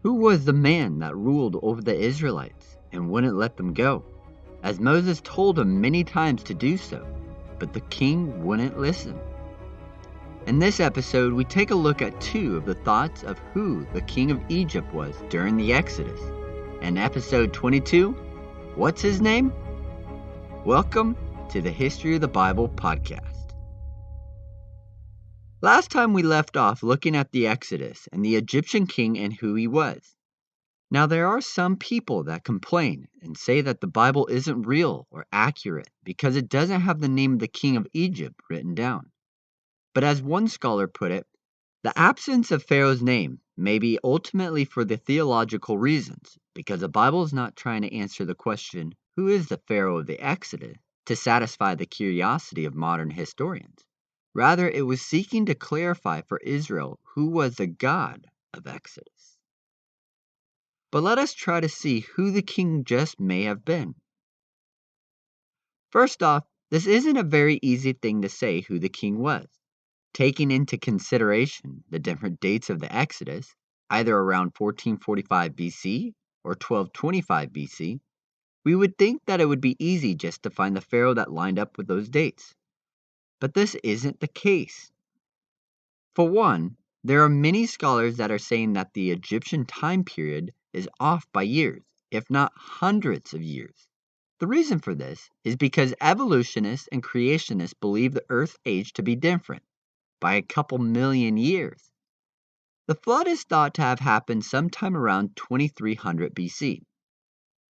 Who was the man that ruled over the Israelites and wouldn't let them go, as Moses told him many times to do so, but the king wouldn't listen? In this episode, we take a look at two of the thoughts of who the king of Egypt was during the Exodus. In episode 22, what's his name? Welcome to the History of the Bible podcast. Last time we left off looking at the Exodus and the Egyptian king and who he was. Now there are some people that complain and say that the Bible isn't real or accurate because it doesn't have the name of the king of Egypt written down. But as one scholar put it, the absence of Pharaoh's name may be ultimately for the theological reasons, because the Bible is not trying to answer the question, who is the Pharaoh of the Exodus, to satisfy the curiosity of modern historians. Rather, it was seeking to clarify for Israel who was the God of Exodus. But let us try to see who the king just may have been. First off, this isn't a very easy thing to say who the king was. Taking into consideration the different dates of the Exodus, either around 1445 BC or 1225 BC, we would think that it would be easy just to find the pharaoh that lined up with those dates. But this isn't the case. For one, there are many scholars that are saying that the Egyptian time period is off by years, if not hundreds of years. The reason for this is because evolutionists and creationists believe the Earth's age to be different, by a couple million years. The flood is thought to have happened sometime around 2300 BC.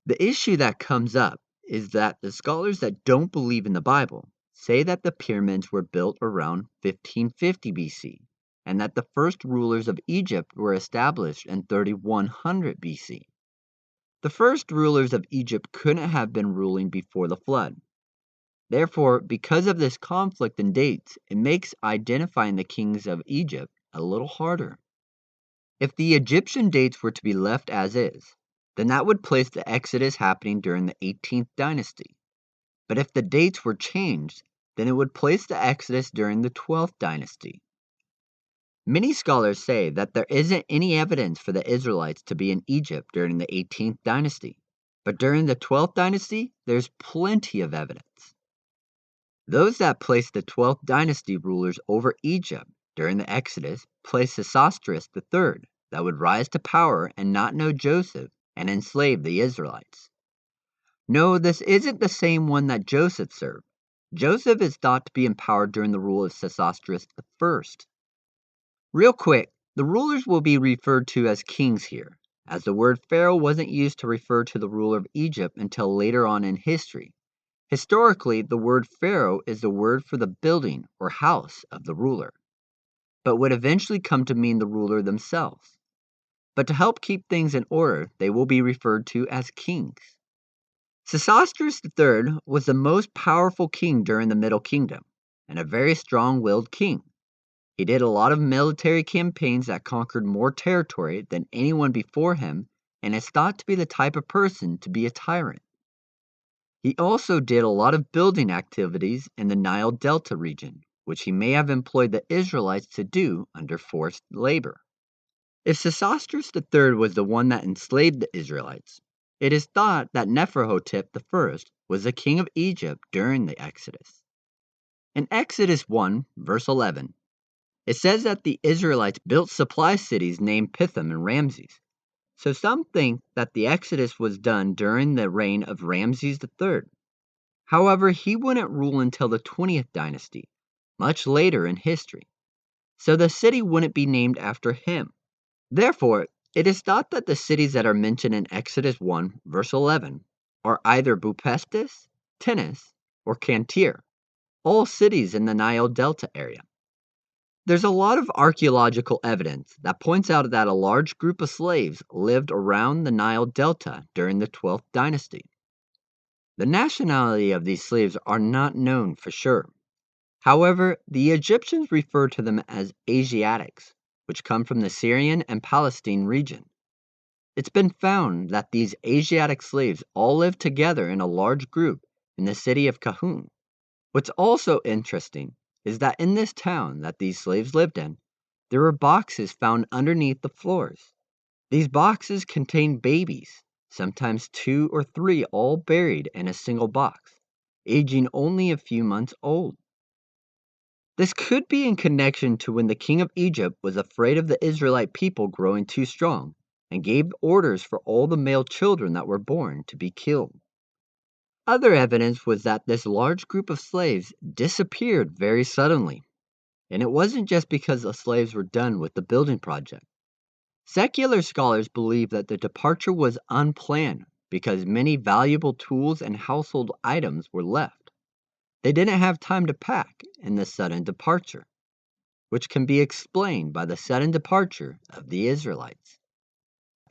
The issue that comes up is that the scholars that don't believe in the Bible say that the pyramids were built around 1550 BC, and that the first rulers of Egypt were established in 3100 BC. The first rulers of Egypt couldn't have been ruling before the flood. Therefore, because of this conflict in dates, it makes identifying the kings of Egypt a little harder. If the Egyptian dates were to be left as is, then that would place the Exodus happening during the 18th dynasty. But if the dates were changed, then it would place the Exodus during the 12th dynasty. Many scholars say that there isn't any evidence for the Israelites to be in Egypt during the 18th dynasty, but during the 12th dynasty, there's plenty of evidence. Those that placed the 12th dynasty rulers over Egypt during the Exodus placed Sesostris III that would rise to power and not know Joseph and enslave the Israelites. No, this isn't the same one that Joseph served. Joseph is thought to be empowered during the rule of Sesostris I. Real quick, the rulers will be referred to as kings here, as the word pharaoh wasn't used to refer to the ruler of Egypt until later on in history. Historically, the word pharaoh is the word for the building or house of the ruler, but would eventually come to mean the ruler themselves. But to help keep things in order, they will be referred to as kings. Sesostris III was the most powerful king during the Middle Kingdom, and a very strong-willed king. He did a lot of military campaigns that conquered more territory than anyone before him, and is thought to be the type of person to be a tyrant. He also did a lot of building activities in the Nile Delta region, which he may have employed the Israelites to do under forced labor. If Sesostris III was the one that enslaved the Israelites, it is thought that Neferhotep I was the king of Egypt during the Exodus. In Exodus 1, verse 11, it says that the Israelites built supply cities named Pithom and Ramses. So some think that the Exodus was done during the reign of Ramses III. However, he wouldn't rule until the 20th dynasty, much later in history. So the city wouldn't be named after him. Therefore, it is thought that the cities that are mentioned in Exodus 1, verse 11, are either Bupestis, Tinis, or Cantir, all cities in the Nile Delta area. There's a lot of archaeological evidence that points out that a large group of slaves lived around the Nile Delta during the 12th dynasty. The nationality of these slaves are not known for sure. However, the Egyptians refer to them as Asiatics, which come from the Syrian and Palestine region. It's been found that these Asiatic slaves all lived together in a large group in the city of Kahun. What's also interesting is that in this town that these slaves lived in, there were boxes found underneath the floors. These boxes contain babies, sometimes 2 or 3 all buried in a single box, aging only a few months old. This could be in connection to when the king of Egypt was afraid of the Israelite people growing too strong and gave orders for all the male children that were born to be killed. Other evidence was that this large group of slaves disappeared very suddenly, and it wasn't just because the slaves were done with the building project. Secular scholars believe that the departure was unplanned because many valuable tools and household items were left. They didn't have time to pack in the sudden departure, which can be explained by the sudden departure of the Israelites.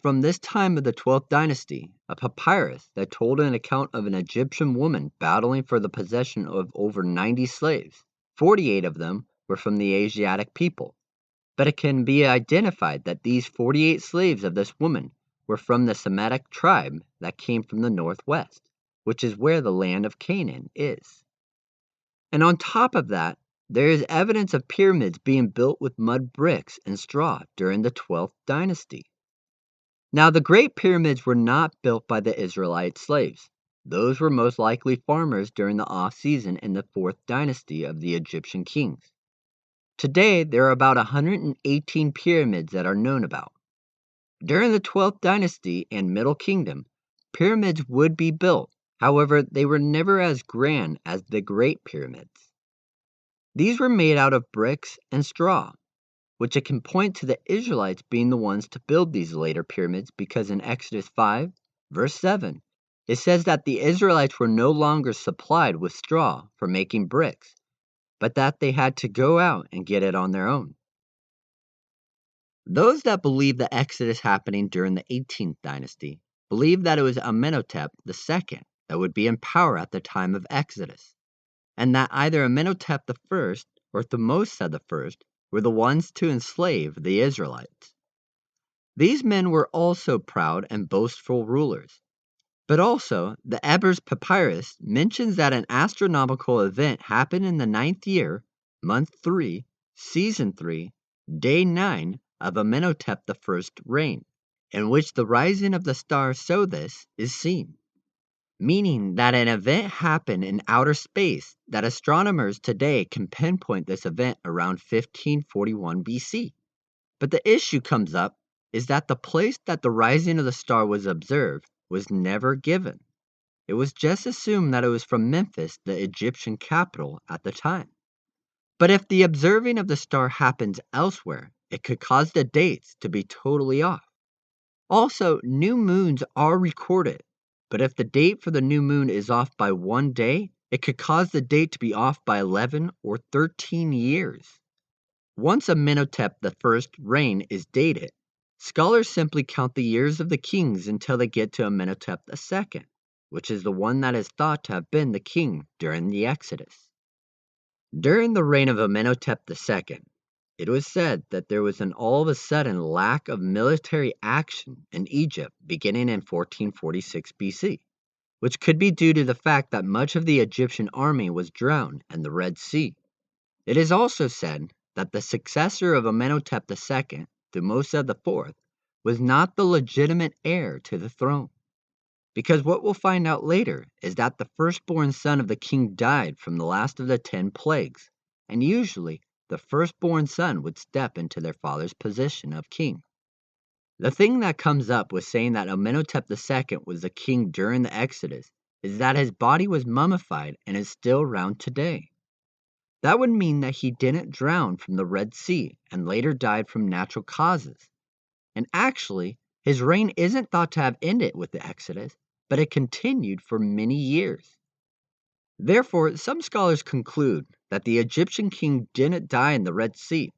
From this time of the 12th dynasty, a papyrus that told an account of an Egyptian woman battling for the possession of over 90 slaves. 48 of them were from the Asiatic people, but it can be identified that these 48 slaves of this woman were from the Semitic tribe that came from the northwest, which is where the land of Canaan is. And on top of that, there is evidence of pyramids being built with mud bricks and straw during the 12th dynasty. Now, the Great Pyramids were not built by the Israelite slaves. Those were most likely farmers during the off-season in the 4th dynasty of the Egyptian kings. Today, there are about 118 pyramids that are known about. During the 12th dynasty and Middle Kingdom, pyramids would be built. However, they were never as grand as the Great Pyramids. These were made out of bricks and straw, which it can point to the Israelites being the ones to build these later pyramids because in Exodus 5, verse 7, it says that the Israelites were no longer supplied with straw for making bricks, but that they had to go out and get it on their own. Those that believe the Exodus happening during the 18th dynasty believe that it was Amenhotep II that would be in power at the time of Exodus, and that either Amenhotep I or Thutmose I were the ones to enslave the Israelites. These men were also proud and boastful rulers. But also, the Ebers Papyrus mentions that an astronomical event happened in the 9th year, month 3, season 3, day 9 of Amenhotep I's reign, in which the rising of the star Sothis is seen, meaning that an event happened in outer space that astronomers today can pinpoint this event around 1541 BC. But the issue comes up is that the place that the rising of the star was observed was never given. It was just assumed that it was from Memphis, the Egyptian capital at the time. But if the observing of the star happens elsewhere, it could cause the dates to be totally off. Also, new moons are recorded, but if the date for the new moon is off by 1 day, it could cause the date to be off by 11 or 13 years. Once Amenhotep I's reign is dated, scholars simply count the years of the kings until they get to Amenhotep II, which is the one that is thought to have been the king during the Exodus. During the reign of Amenhotep II, it was said that there was an all of a sudden lack of military action in Egypt beginning in 1446 BC, which could be due to the fact that much of the Egyptian army was drowned in the Red Sea. It is also said that the successor of Amenhotep II, Thutmose IV, was not the legitimate heir to the throne. Because what we'll find out later is that the firstborn son of the king died from the last of the 10 plagues, and usually the firstborn son would step into their father's position of king. The thing that comes up with saying that Amenhotep II was the king during the Exodus is that his body was mummified and is still around today. That would mean that he didn't drown from the Red Sea and later died from natural causes. And actually, his reign isn't thought to have ended with the Exodus, but it continued for many years. Therefore, some scholars conclude that the Egyptian king didn't die in the Red Sea,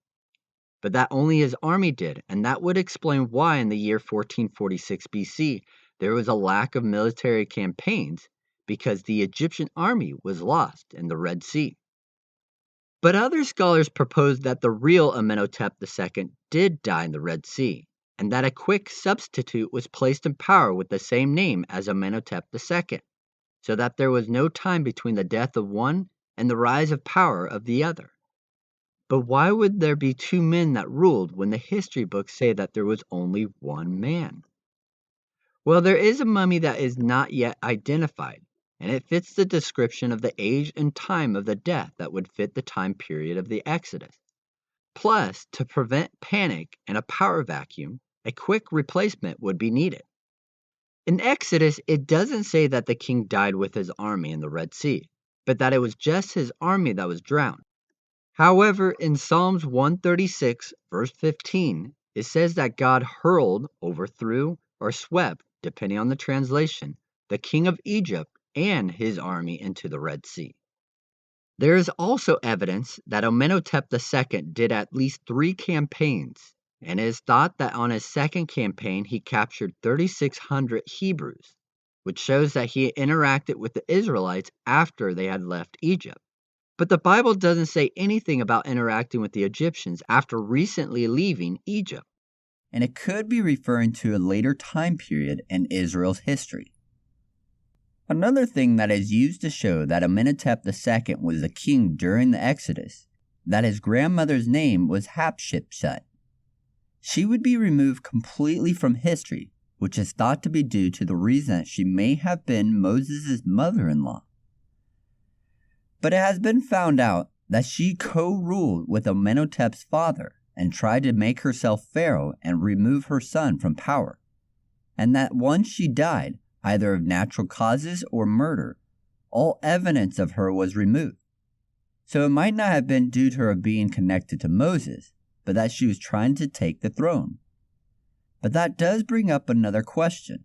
but that only his army did, and that would explain why in the year 1446 BC there was a lack of military campaigns because the Egyptian army was lost in the Red Sea. But other scholars propose that the real Amenhotep II did die in the Red Sea, and that a quick substitute was placed in power with the same name as Amenhotep II, so that there was no time between the death of one and the rise of power of the other. But why would there be two men that ruled when the history books say that there was only one man? Well, there is a mummy that is not yet identified, and it fits the description of the age and time of the death that would fit the time period of the Exodus. Plus, to prevent panic and a power vacuum, a quick replacement would be needed. In Exodus, it doesn't say that the king died with his army in the Red Sea, but that it was just his army that was drowned. However, in Psalms 136, verse 15, it says that God hurled, overthrew, or swept, depending on the translation, the king of Egypt and his army into the Red Sea. There is also evidence that Amenhotep II did at least 3 campaigns, and it is thought that on his second campaign he captured 3,600 Hebrews, which shows that he interacted with the Israelites after they had left Egypt. But the Bible doesn't say anything about interacting with the Egyptians after recently leaving Egypt. And it could be referring to a later time period in Israel's history. Another thing that is used to show that Amenhotep II was the king during the Exodus, that his grandmother's name was Hatshepsut. She would be removed completely from history, which is thought to be due to the reason that she may have been Moses' mother-in-law. But it has been found out that she co-ruled with Amenhotep's father and tried to make herself pharaoh and remove her son from power, and that once she died, either of natural causes or murder, all evidence of her was removed. So it might not have been due to her being connected to Moses, but that she was trying to take the throne. But that does bring up another question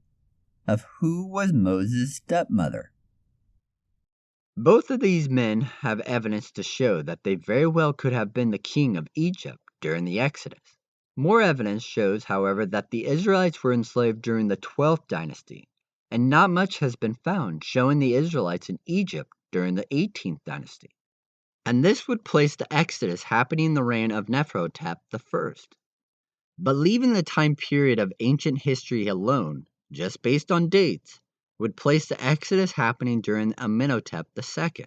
of who was Moses' stepmother. Both of these men have evidence to show that they very well could have been the king of Egypt during the Exodus. More evidence shows, however, that the Israelites were enslaved during the 12th dynasty, and not much has been found showing the Israelites in Egypt during the 18th dynasty. And this would place the Exodus happening in the reign of Neferhotep I. But leaving the time period of ancient history alone, just based on dates, would place the Exodus happening during Amenhotep II.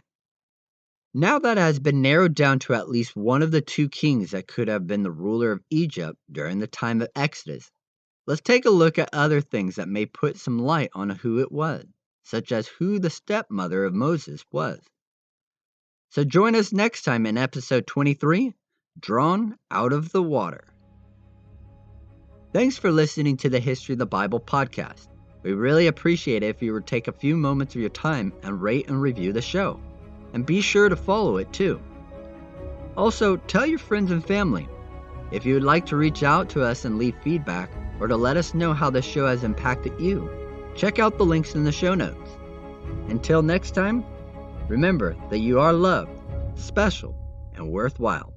Now that it has been narrowed down to at least one of the two kings that could have been the ruler of Egypt during the time of Exodus, let's take a look at other things that may put some light on who it was, such as who the stepmother of Moses was. So join us next time in episode 23, Drawn Out of the Water. Thanks for listening to the History of the Bible podcast. We really appreciate it if you would take a few moments of your time and rate and review the show. And be sure to follow it too. Also, tell your friends and family. If you would like to reach out to us and leave feedback, or to let us know how the show has impacted you, check out the links in the show notes. Until next time, remember that you are loved, special, and worthwhile.